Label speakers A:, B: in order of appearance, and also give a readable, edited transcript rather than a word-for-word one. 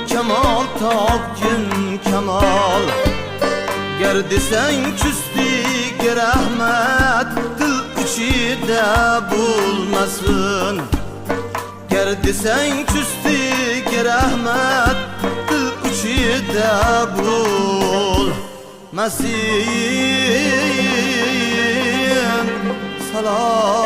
A: kemal topgin kemal. Ger desang küsdik rahmat dil ichida bo'lmasin. Ger desang küsdik rahmat dil ichida bo'lmasin. Salam